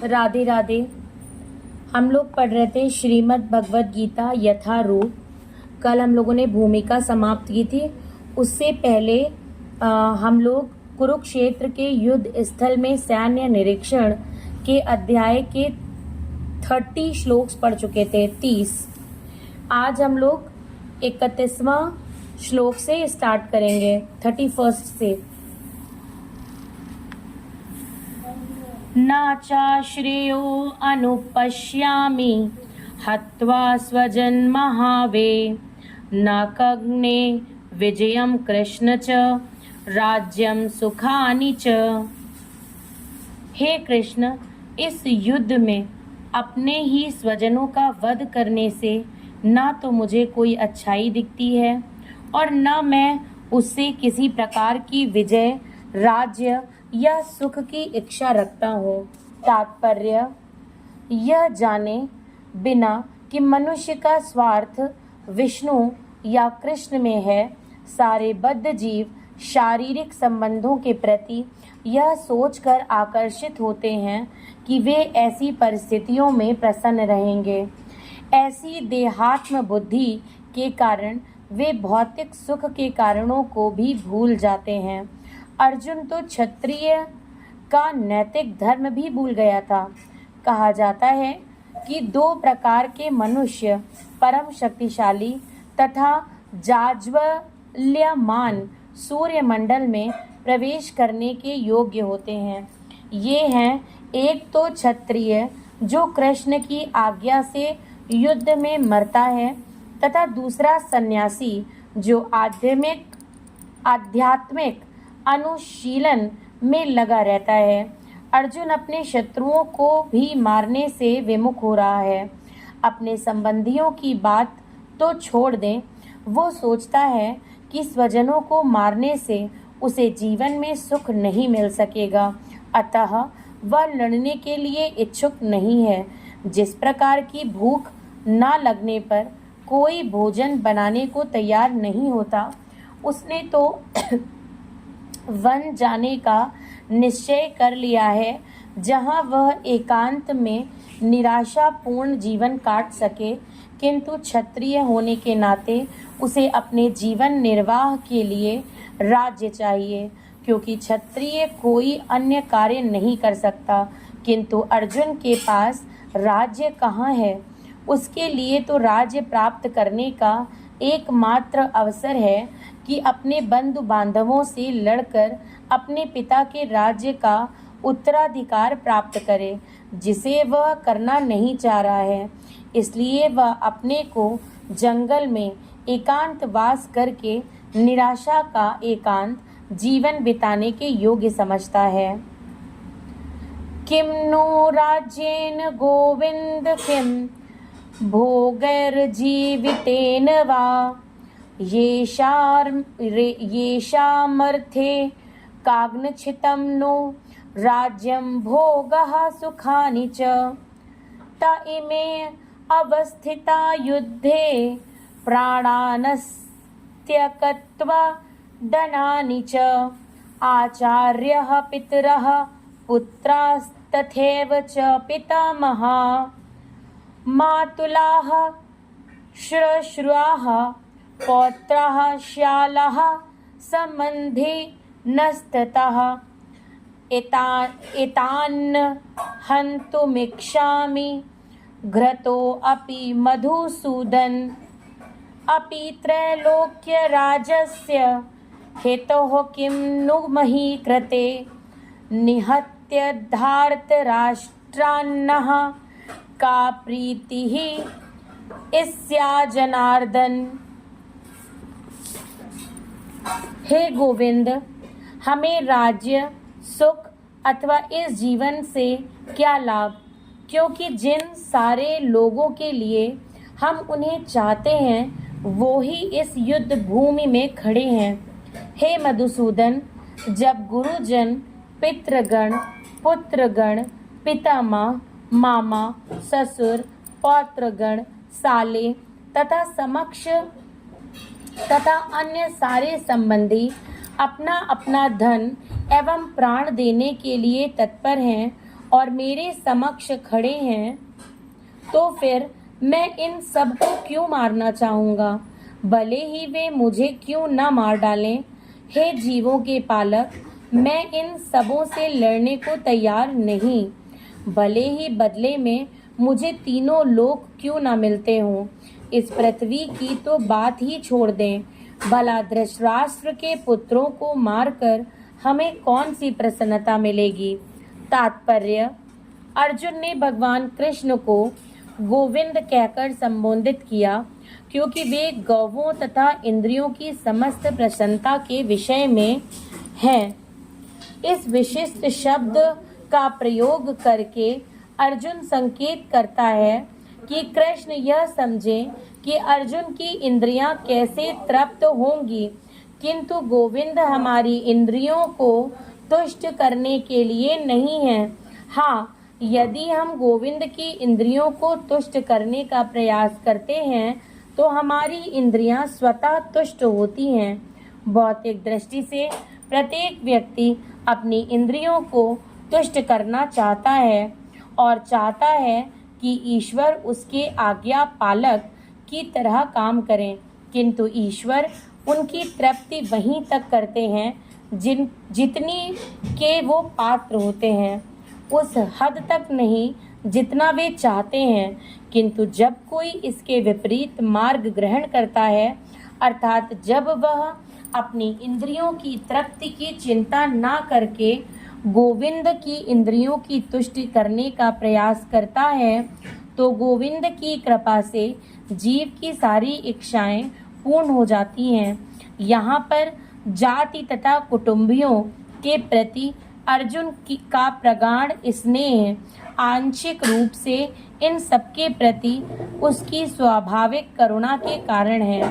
राधे राधे। हम लोग पढ़ रहे थे श्रीमद् भगवद गीता यथारूप। कल हम लोगों ने भूमिका समाप्त की थी। उससे पहले हम लोग कुरुक्षेत्र के युद्ध स्थल में सैन्य निरीक्षण के अध्याय के 30 श्लोक पढ़ चुके थे। 30। आज हम लोग 31वां श्लोक से स्टार्ट करेंगे, 31 से। नाचाश्रेयो अनुपश्यामि हत्वा स्वजन्महावे न कग्ने विजयं कृष्ण च राज्यं सुखानि च। हे कृष्ण, इस युद्ध में अपने ही स्वजनों का वध करने से न तो मुझे कोई अच्छाई दिखती है और न मैं उससे किसी प्रकार की विजय, राज्य या सुख की इच्छा रखता हूँ। तात्पर्य यह जाने बिना कि मनुष्य का स्वार्थ विष्णु या कृष्ण में है, सारे बद्ध जीव शारीरिक संबंधों के प्रति यह सोचकर आकर्षित होते हैं कि वे ऐसी परिस्थितियों में प्रसन्न रहेंगे। ऐसी देहात्म बुद्धि के कारण वे भौतिक सुख के कारणों को भी भूल जाते हैं। अर्जुन तो क्षत्रिय का नैतिक धर्म भी भूल गया था। कहा जाता है कि 2 प्रकार के मनुष्य परम शक्तिशाली तथा जाज्वल्यमान सूर्यमंडल में प्रवेश करने के योग्य होते हैं। ये हैं, एक तो क्षत्रिय जो कृष्ण की आज्ञा से युद्ध में मरता है, तथा दूसरा सन्यासी जो आध्यात्मिक अनुशीलन में लगा रहता है। अर्जुन अपने शत्रुओं को भी मारने से विमुख हो रहा है। अपने संबंधियों की बात तो छोड़ दें, वो सोचता है कि स्वजनों को मारने से उसे जीवन में सुख नहीं मिल सकेगा, अतः वह लड़ने के लिए इच्छुक नहीं है। जिस प्रकार की भूख न लगने पर कोई भोजन बनाने को तैयार नहीं होता, उसने तो वन जाने का निश्चय कर लिया है, जहाँ वह एकांत में निराशापूर्ण जीवन काट सके। किंतु क्षत्रिय होने के नाते उसे अपने जीवन निर्वाह के लिए राज्य चाहिए, क्योंकि क्षत्रिय कोई अन्य कार्य नहीं कर सकता। किंतु अर्जुन के पास राज्य कहाँ है? उसके लिए तो राज्य प्राप्त करने का एकमात्र अवसर है कि अपने बंधु बांधवों से लड़कर अपने पिता के राज्य का उत्तराधिकार प्राप्त करे, जिसे वह करना नहीं चाह रहा है। इसलिए वह अपने को जंगल में एकांत वास करके निराशा का एकांत जीवन बिताने के योग्य समझता है। किम नो राज्येन गोविंद किम भोगैर्जीवितेन वा येषामर्थे काग्नचितं नो राज्यं भोगः सुखानि च। त इमे अवस्थिता युद्धे प्राणानस्त्यक्त्वा धनानि च। आचार्यः पितरः पुत्रास्तथैव च पितामहा मातुलाः श्वश्रूआः पौत्राः श्यालाः सम्बन्धिनस्ततः। एतान् हन्तुमिच्छामि घ्रतोऽपि मधुसूदन। अपि त्रैलोक्यराज्यस्य हेतोः किं नु मही कृते निहत्य धार्तराष्ट्रान्नः का प्रीतिः स्या जनार्दन। हे गोविंद, हमें राज्य, सुख अथवा इस जीवन से क्या लाभ, क्योंकि जिन सारे लोगों के लिए हम उन्हें चाहते हैं वो ही इस युद्ध भूमि में खड़े हैं। हे मधुसूदन, जब गुरुजन, पितृगण, पुत्रगण, पितामह, मामा, ससुर, पौत्रगण, साले तथा समक्ष तथा अन्य सारे संबंधी अपना अपना धन एवं प्राण देने के लिए तत्पर हैं और मेरे समक्ष खड़े हैं, तो फिर मैं इन सब को क्यों मारना चाहूँगा, भले ही वे मुझे क्यों न मार डालें। हे जीवों के पालक, मैं इन सबों से लड़ने को तैयार नहीं, भले ही बदले में मुझे तीनों लोक क्यों ना मिलते हों। इस पृथ्वी की तो बात ही छोड़ दें, भला धृतराष्ट्र के पुत्रों को मारकर हमें कौन सी प्रसन्नता मिलेगी। तात्पर्य: अर्जुन ने भगवान कृष्ण को गोविंद कहकर संबोधित किया, क्योंकि वे गौवों तथा इंद्रियों की समस्त प्रसन्नता के विषय में हैं। इस विशिष्ट शब्द का प्रयोग करके अर्जुन संकेत करता है कि कृष्ण यह समझें कि अर्जुन की इंद्रियां कैसे तृप्त होंगी, किंतु गोविंद हमारी इंद्रियों को तुष्ट करने के लिए नहीं है। हाँ, यदि हम गोविंद की इंद्रियों को तुष्ट करने का प्रयास करते हैं तो हमारी इंद्रियां स्वतः तुष्ट होती हैं। भौतिक दृष्टि से प्रत्येक व्यक्ति अपनी इंद्रियों को तुष्ट करना चाहता है और चाहता है कि ईश्वर उसके आज्ञा पालक की तरह काम करें, किंतु ईश्वर उनकी तृप्ति वहीं तक करते हैं जितनी के वो पात्र होते हैं, उस हद तक नहीं जितना वे चाहते हैं। किंतु जब कोई इसके विपरीत मार्ग ग्रहण करता है, अर्थात जब वह अपनी इंद्रियों की तृप्ति की चिंता न करके गोविंद की इंद्रियों की तुष्टि करने का प्रयास करता है, तो गोविंद की कृपा से जीव की सारी इच्छाएं पूर्ण हो जाती हैं। यहाँ पर जाति तथा कुटुंबियों के प्रति अर्जुन का प्रगाढ़ स्नेह आंशिक रूप से इन सबके प्रति उसकी स्वाभाविक करुणा के कारण है,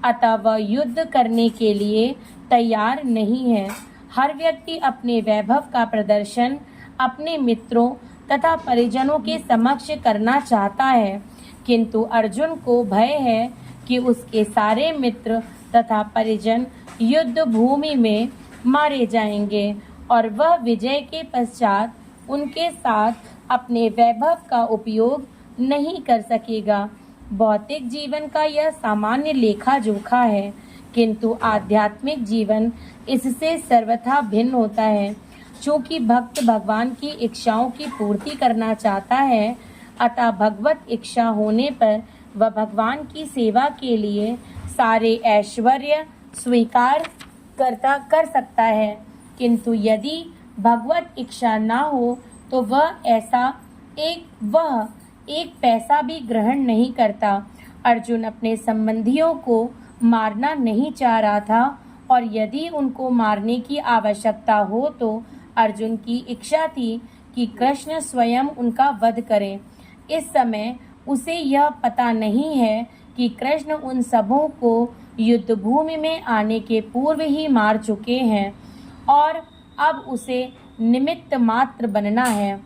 अतः वह युद्ध करने के लिए तैयार नहीं है। हर व्यक्ति अपने वैभव का प्रदर्शन अपने मित्रों तथा परिजनों के समक्ष करना चाहता है, किंतु अर्जुन को भय है कि उसके सारे मित्र तथा परिजन युद्ध भूमि में मारे जाएंगे और वह विजय के पश्चात उनके साथ अपने वैभव का उपयोग नहीं कर सकेगा। भौतिक जीवन का यह सामान्य लेखा जोखा है, किंतु आध्यात्मिक जीवन इससे सर्वथा भिन्न होता है। चूँकि भक्त भगवान की इच्छाओं की पूर्ति करना चाहता है, अतः भगवत इच्छा होने पर वह भगवान की सेवा के लिए सारे ऐश्वर्य स्वीकार कर सकता है, किंतु यदि भगवत इच्छा न हो तो वह एक पैसा भी ग्रहण नहीं करता। अर्जुन अपने संबंधियों को मारना नहीं चाह रहा था, और यदि उनको मारने की आवश्यकता हो तो अर्जुन की इच्छा थी कि कृष्ण स्वयं उनका वध करें। इस समय उसे यह पता नहीं है कि कृष्ण उन सबों को युद्ध भूमि में आने के पूर्व ही मार चुके हैं और अब उसे निमित्त मात्र बनना है।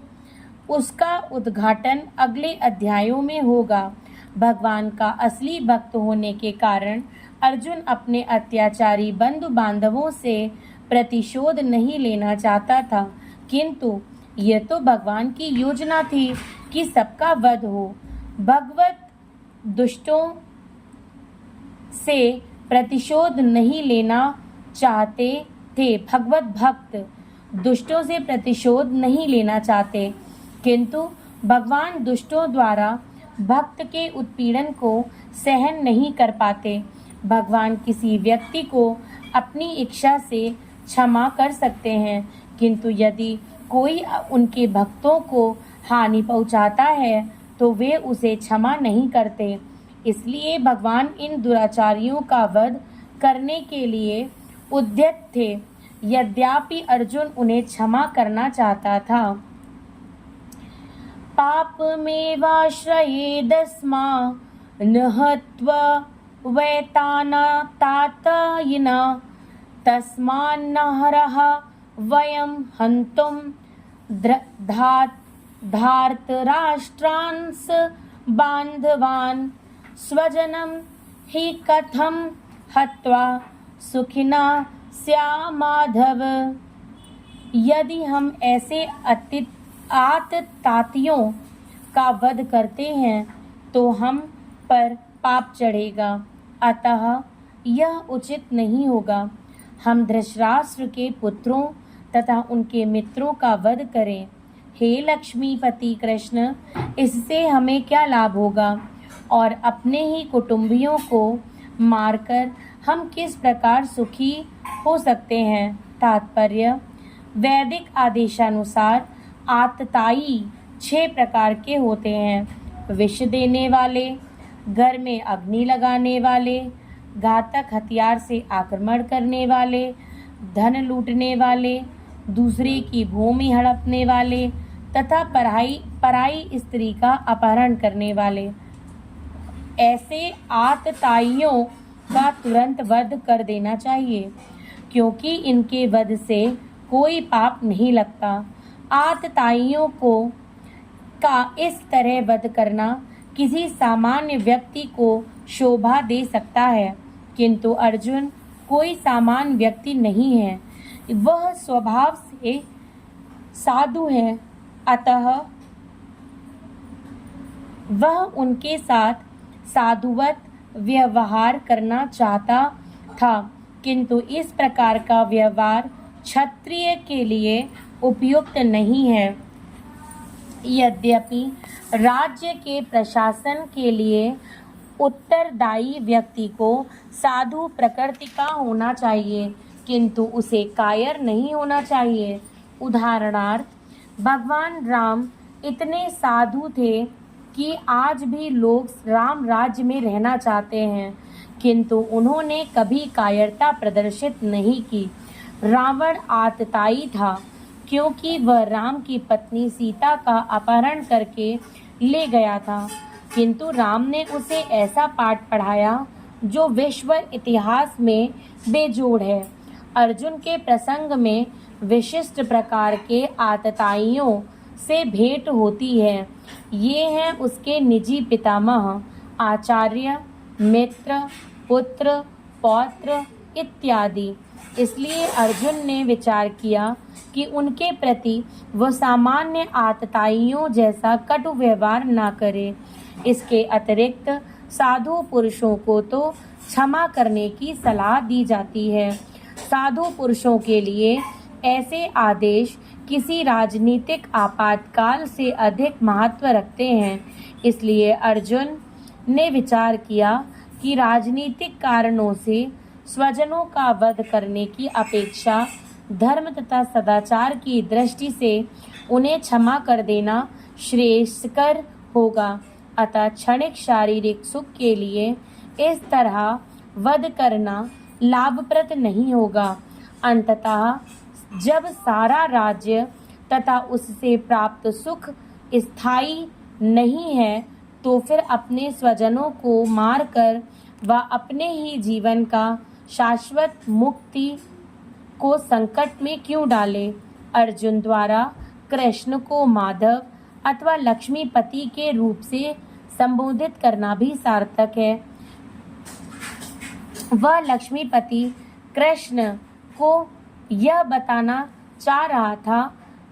उसका उद्घाटन अगले अध्यायों में होगा। भगवान का असली भक्त होने के कारण अर्जुन अपने अत्याचारी बंधु बांधवों से प्रतिशोध नहीं लेना चाहता था, किंतु यह तो भगवान की योजना थी कि सबका वध हो। भगवत दुष्टों से प्रतिशोध नहीं लेना चाहते थे, भगवत भक्त दुष्टों से प्रतिशोध नहीं लेना चाहते, किंतु भगवान दुष्टों द्वारा भक्त के उत्पीड़न को सहन नहीं कर पाते। भगवान किसी व्यक्ति को अपनी इच्छा से क्षमा कर सकते हैं, किंतु यदि कोई उनके भक्तों को हानि पहुंचाता है तो वे उसे क्षमा नहीं करते। इसलिए भगवान इन दुराचारियों का वध करने के लिए उद्यत थे, यद्यपि अर्जुन उन्हें क्षमा करना चाहता था। पापमेवाश्रयेदस्मान् हत्वा वैतानतातयिना तस्मान्नहरः वयं हन्तुं धार्तराष्ट्रांस् बान्धवान् स्वजनं हि कथं हत्वा सुखिना स्याम माधव। यदि हम ऐसे आतताइयों का वध करते हैं तो हम पर पाप चढ़ेगा, अतः यह उचित नहीं होगा। हम धृतराष्ट्र के पुत्रों तथा उनके मित्रों का वध करें। हे लक्ष्मीपति कृष्ण, इससे हमें क्या लाभ होगा और अपने ही कुटुंबियों को मारकर हम किस प्रकार सुखी हो सकते हैं। तात्पर्य, वैदिक आदेशानुसार आतताई 6 प्रकार के होते हैं। विष देने वाले, घर में अग्नि लगाने वाले, घातक हथियार से आक्रमण करने वाले, धन लूटने वाले, दूसरे की भूमि हड़पने वाले तथा पराई स्त्री का अपहरण करने वाले। ऐसे आतताइयों का तुरंत वध कर देना चाहिए, क्योंकि इनके वध से कोई पाप नहीं लगता। आतताइयों का इस तरह वध करना किसी सामान्य व्यक्ति को शोभा दे सकता है, किंतु अर्जुन कोई सामान्य व्यक्ति नहीं है। वह स्वभाव से साधु है, अतः वह उनके साथ साधुवत व्यवहार करना चाहता था, किंतु इस प्रकार का व्यवहार क्षत्रिय के लिए उपयुक्त नहीं है। यद्यपि राज्य के प्रशासन के लिए उत्तरदायी व्यक्ति को साधु प्रकृति का होना चाहिए, किंतु उसे कायर नहीं होना चाहिए। उदाहरणार्थ, भगवान राम इतने साधु थे कि आज भी लोग राम राज्य में रहना चाहते हैं, किंतु उन्होंने कभी कायरता प्रदर्शित नहीं की। रावण आतताई था, क्योंकि वह राम की पत्नी सीता का अपहरण करके ले गया था, किंतु राम ने उसे ऐसा पाठ पढ़ाया जो विश्व इतिहास में बेजोड़ है। अर्जुन के प्रसंग में विशिष्ट प्रकार के आतताइयों से भेंट होती है। ये हैं उसके निजी पितामह, आचार्य, मित्र, पुत्र, पौत्र इत्यादि। इसलिए अर्जुन ने विचार किया कि उनके प्रति वह सामान्य आतताइयों जैसा कटु व्यवहार न करे। इसके अतिरिक्त साधु पुरुषों को तो क्षमा करने की सलाह दी जाती है। साधु पुरुषों के लिए ऐसे आदेश किसी राजनीतिक आपातकाल से अधिक महत्व रखते हैं। इसलिए अर्जुन ने विचार किया कि राजनीतिक कारणों से स्वजनों का वध करने की अपेक्षा धर्म तथा सदाचार की दृष्टि से उन्हें क्षमा कर देना श्रेयस्कर होगा। अतः क्षणिक शारीरिक सुख के लिए इस तरह वध करना लाभप्रद नहीं होगा। अंततः जब सारा राज्य तथा उससे प्राप्त सुख स्थायी नहीं है, तो फिर अपने स्वजनों को मारकर व अपने ही जीवन का शाश्वत मुक्ति को संकट में क्यों डाले। अर्जुन द्वारा कृष्ण को माधव अथवा लक्ष्मीपति के रूप से संबोधित करना भी सार्थक है। वह लक्ष्मीपति कृष्ण को यह बताना चाह रहा था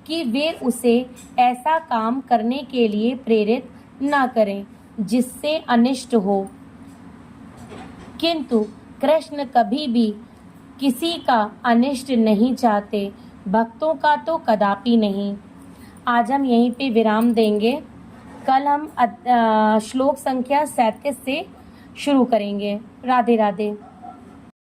कि वे उसे ऐसा काम करने के लिए प्रेरित न करें जिससे अनिष्ट हो, किंतु कृष्ण कभी भी किसी का अनिष्ट नहीं चाहते, भक्तों का तो कदापि नहीं। आज हम यहीं पे विराम देंगे। कल हम श्लोक संख्या 37 से शुरू करेंगे। राधे राधे।